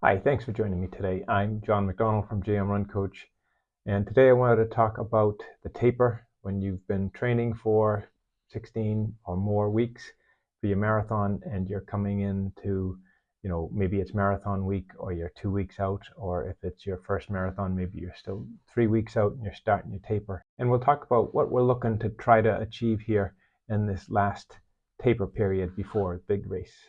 Hi, thanks for joining me today. I'm John McDonald from JM Run Coach, and today I wanted to talk about the taper when you've been training for 16 or more weeks for your marathon and you're coming into, maybe it's marathon week or you're 2 weeks out, or if it's your first marathon, maybe you're still 3 weeks out and you're starting your taper. And we'll talk about what we're looking to try to achieve here in this last taper period before a big race.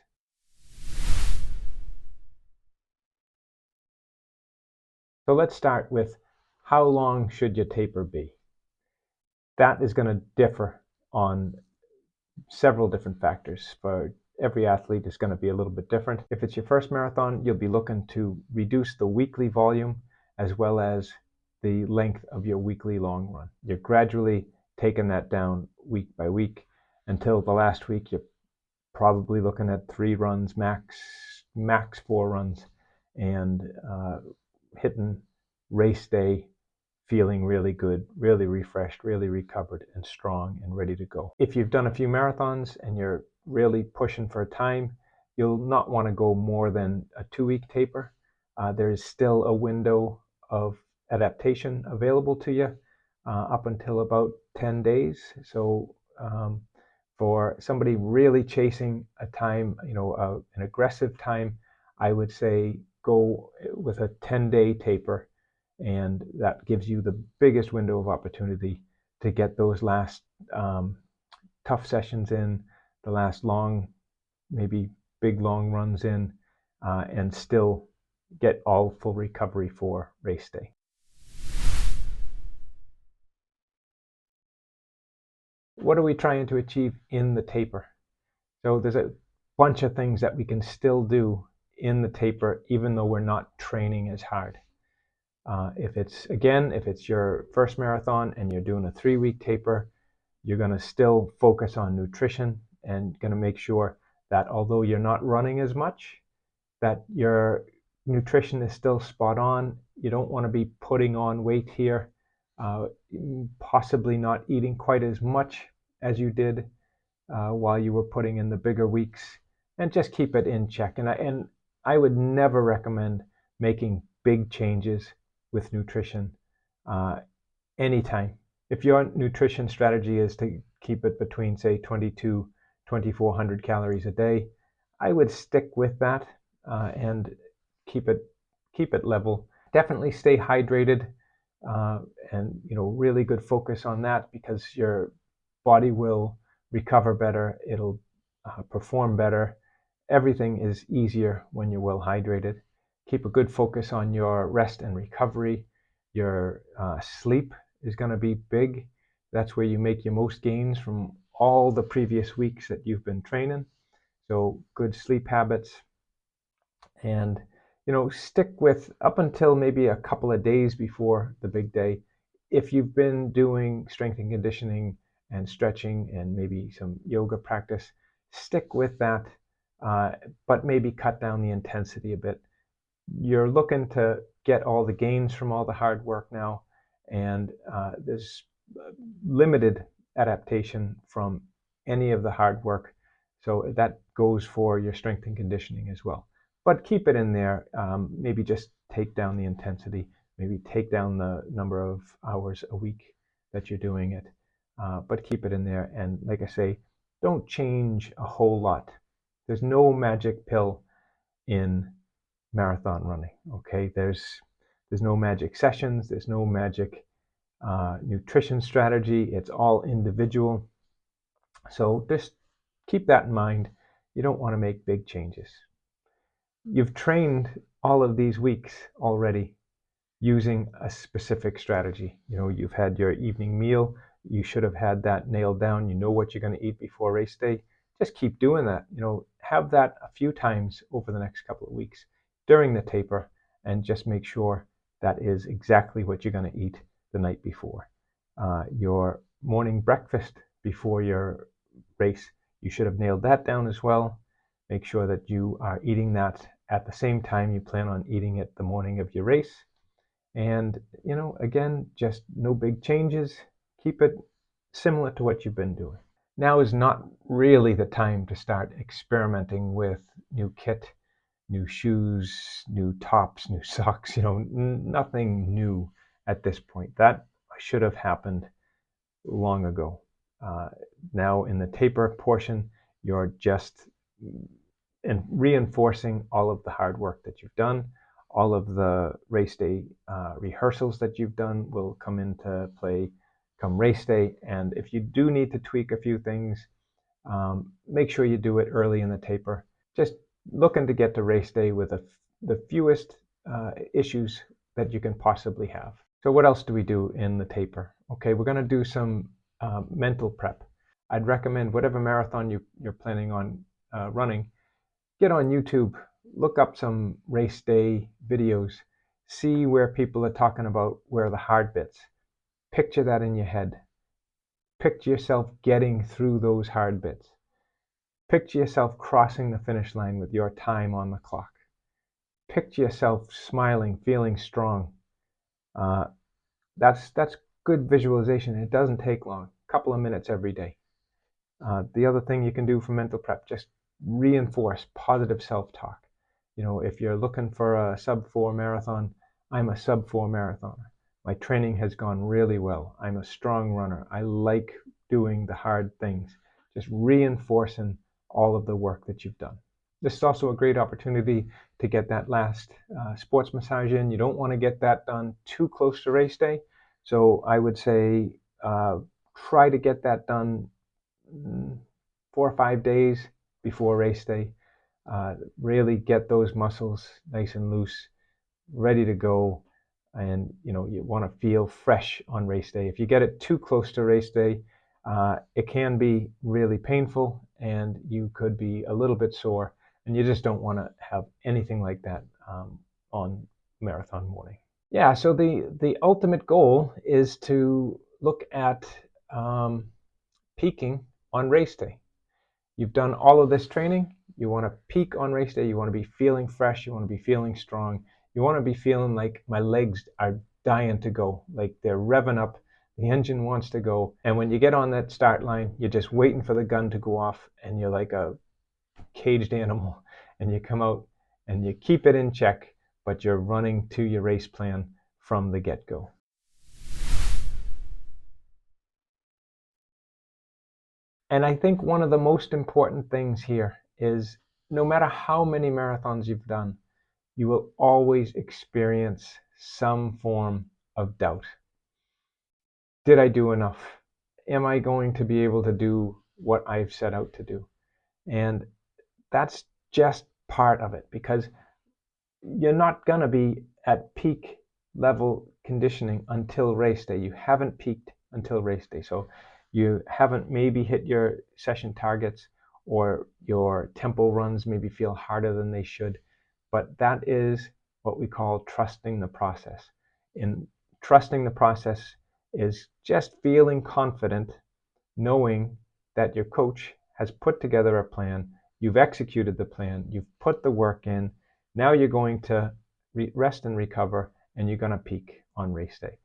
So let's start with how long should your taper be? That is going to differ on several different factors. For every athlete, it's going to be a little bit different. If it's your first marathon, you'll be looking to reduce the weekly volume as well as the length of your weekly long run. You're gradually taking that down week by week until the last week. You're probably looking at 3 runs max 4 runs, and hitting race day feeling really good, really refreshed, really recovered and strong and ready to go. If you've done a few marathons and you're really pushing for a time, you'll not want to go more than a 2-week taper. There's still a window of adaptation available to you up until about 10 days. So for somebody really chasing a time, an aggressive time, I would say go with a 10-day taper, and that gives you the biggest window of opportunity to get those last tough sessions in, the last long, maybe big long runs in, and still get all full recovery for race day. What are we trying to achieve in the taper? So there's a bunch of things that we can still do in the taper, even though we're not training as hard. If it's your first marathon and you're doing a 3-week taper, you're going to still focus on nutrition and going to make sure that although you're not running as much, that your nutrition is still spot on. You don't want to be putting on weight here, possibly not eating quite as much as you did while you were putting in the bigger weeks, and just keep it in check. And I would never recommend making big changes with nutrition anytime. If your nutrition strategy is to keep it between, say, 2,400 calories a day, I would stick with that and keep it level. Definitely stay hydrated, and really good focus on that, because your body will recover better. It'll perform better. Everything is easier when you're well hydrated. Keep a good focus on your rest and recovery. Your sleep is going to be big. That's where you make your most gains from all the previous weeks that you've been training. So good sleep habits, and stick with up until maybe a couple of days before the big day. If you've been doing strength and conditioning and stretching and maybe some yoga practice, stick with that, but maybe cut down the intensity a bit. You're looking to get all the gains from all the hard work now, and there's limited adaptation from any of the hard work. So that goes for your strength and conditioning as well. But keep it in there. Maybe just take down the intensity, maybe take down the number of hours a week that you're doing it, but keep it in there. And like I say, don't change a whole lot. There's no magic pill in marathon running. Okay, there's no magic sessions. There's no magic nutrition strategy. It's all individual. So just keep that in mind. You don't want to make big changes. You've trained all of these weeks already using a specific strategy. You've had your evening meal. You should have had that nailed down. You know what you're going to eat before race day. Just keep doing that. Have that a few times over the next couple of weeks during the taper, and just make sure that is exactly what you're going to eat the night before. Your morning breakfast before your race, you should have nailed that down as well. Make sure that you are eating that at the same time you plan on eating it the morning of your race. And, again, just no big changes. Keep it similar to what you've been doing. Now is not really the time to start experimenting with new kit, new shoes, new tops, new socks, nothing new at this point. That should have happened long ago. Now in the taper portion, you're just reinforcing all of the hard work that you've done. All of the race day rehearsals that you've done will come into play come race day. And if you do need to tweak a few things, make sure you do it early in the taper. Just looking to get to race day with the fewest issues that you can possibly have. So what else do we do in the taper? Okay, we're going to do some mental prep. I'd recommend whatever marathon you're planning on running, get on YouTube, look up some race day videos, see where people are talking about where the hard bits. Picture that in your head. Picture yourself getting through those hard bits. Picture yourself crossing the finish line with your time on the clock. Picture yourself smiling, feeling strong. That's good visualization. It doesn't take long, a couple of minutes every day. The other thing you can do for mental prep, just reinforce positive self-talk. If you're looking for a sub-4 marathon, I'm a sub-4 marathoner. My training has gone really well. I'm a strong runner. I like doing the hard things. Just reinforcing all of the work that you've done. This is also a great opportunity to get that last sports massage in. You don't want to get that done too close to race day. So I would say try to get that done 4 or 5 days before race day. Really get those muscles nice and loose, ready to go. And you want to feel fresh on race day. If you get it too close to race day, it can be really painful and you could be a little bit sore, and you just don't want to have anything like that on marathon morning. Yeah, so the ultimate goal is to look at peaking on race day. You've done all of this training. You want to peak on race day. You want to be feeling fresh. You want to be feeling strong. You want to be feeling like my legs are dying to go, like they're revving up. The engine wants to go. And when you get on that start line, you're just waiting for the gun to go off, and you're like a caged animal. And you come out and you keep it in check, but you're running to your race plan from the get-go. And I think one of the most important things here is no matter how many marathons you've done, you will always experience some form of doubt. Did I do enough? Am I going to be able to do what I've set out to do? And that's just part of it, because you're not going to be at peak level conditioning until race day. You haven't peaked until race day. So you haven't maybe hit your session targets, or your tempo runs maybe feel harder than they should. But that is what we call trusting the process. In trusting the process is just feeling confident, knowing that your coach has put together a plan, you've executed the plan, you've put the work in, now you're going to rest and recover, and you're going to peak on race day.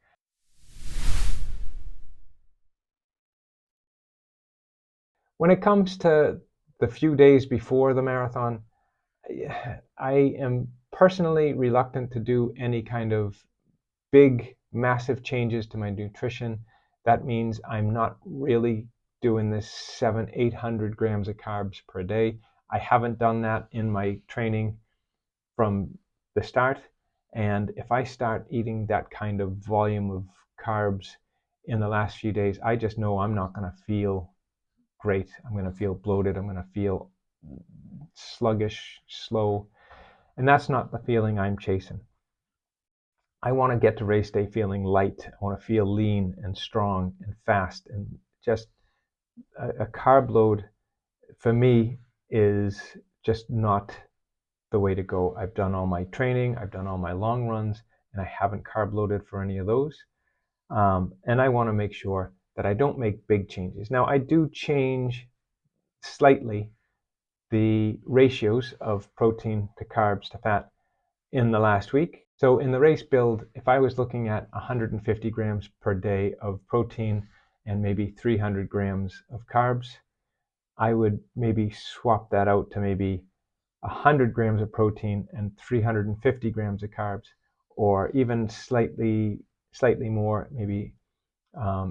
When it comes to the few days before the marathon, I am personally reluctant to do any kind of big, massive changes to my nutrition. That means I'm not really doing this 700-800 grams of carbs per day. I haven't done that in my training from the start. And if I start eating that kind of volume of carbs in the last few days, I just know I'm not going to feel great. I'm going to feel bloated. I'm going to feel sluggish, slow. And that's not the feeling I'm chasing. I want to get to race day feeling light. I want to feel lean and strong and fast. And just a carb load for me is just not the way to go. I've done all my training. I've done all my long runs, and I haven't carb loaded for any of those. And I want to make sure that I don't make big changes. Now, I do change slightly the ratios of protein to carbs to fat in the last week. So in the race build, if I was looking at 150 grams per day of protein and maybe 300 grams of carbs, I would maybe swap that out to maybe 100 grams of protein and 350 grams of carbs, or even slightly more, maybe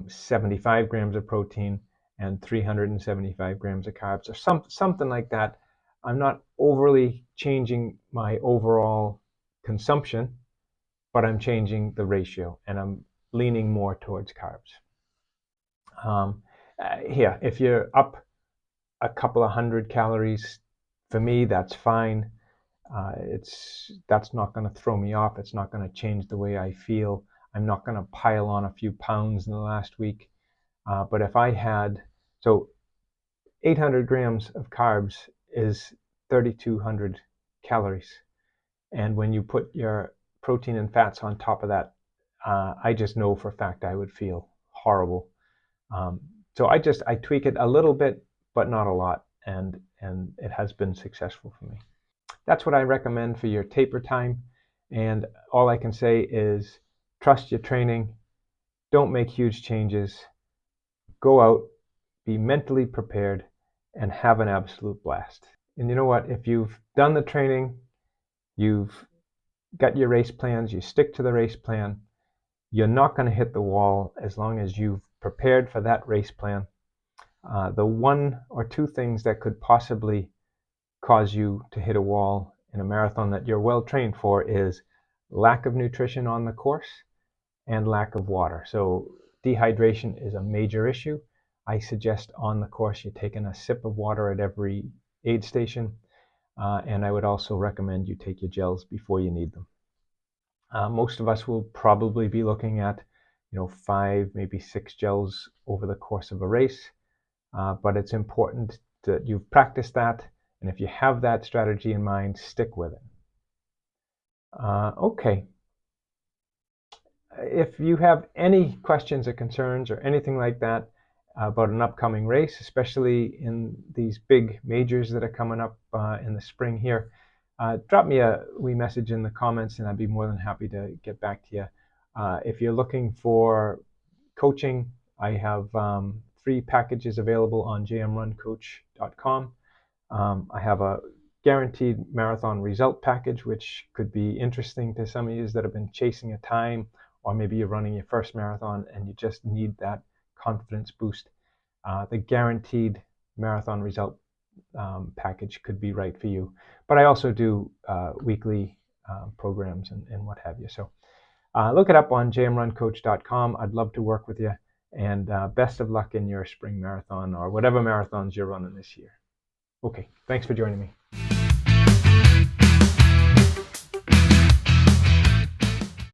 75 grams of protein and 375 grams of carbs, or something like that. I'm not overly changing my overall consumption, but I'm changing the ratio and I'm leaning more towards carbs. Here, if you're up a couple of hundred calories, for me, that's fine. That's not going to throw me off. It's not going to change the way I feel. I'm not going to pile on a few pounds in the last week. But if I had, so 800 grams of carbs is 3,200 calories. And when you put your protein and fats on top of that, I just know for a fact I would feel horrible. So I tweak it a little bit, but not a lot, and it has been successful for me. That's what I recommend for your taper time. And all I can say is trust your training. Don't make huge changes. Go out, be mentally prepared, and have an absolute blast. And you know what? If you've done the training, you've got your race plans, you stick to the race plan, you're not going to hit the wall as long as you've prepared for that race plan. The one or two things that could possibly cause you to hit a wall in a marathon that you're well trained for is lack of nutrition on the course and lack of water. So dehydration is a major issue. I suggest on the course you're taking a sip of water at every aid station, and I would also recommend you take your gels before you need them. Most of us will probably be looking at 5, maybe 6 gels over the course of a race, but it's important that you've practiced that, and if you have that strategy in mind, stick with it. Okay. If you have any questions or concerns or anything like that about an upcoming race, especially in these big majors that are coming up in the spring here, drop me a wee message in the comments and I'd be more than happy to get back to you. If you're looking for coaching, I have 3 packages available on jmruncoach.com. I have a guaranteed marathon result package, which could be interesting to some of you that have been chasing a time, or maybe you're running your first marathon and you just need that confidence boost. The guaranteed marathon result package could be right for you. But I also do weekly programs and what have you. So look it up on jmruncoach.com. I'd love to work with you. And best of luck in your spring marathon or whatever marathons you're running this year. Okay, thanks for joining me.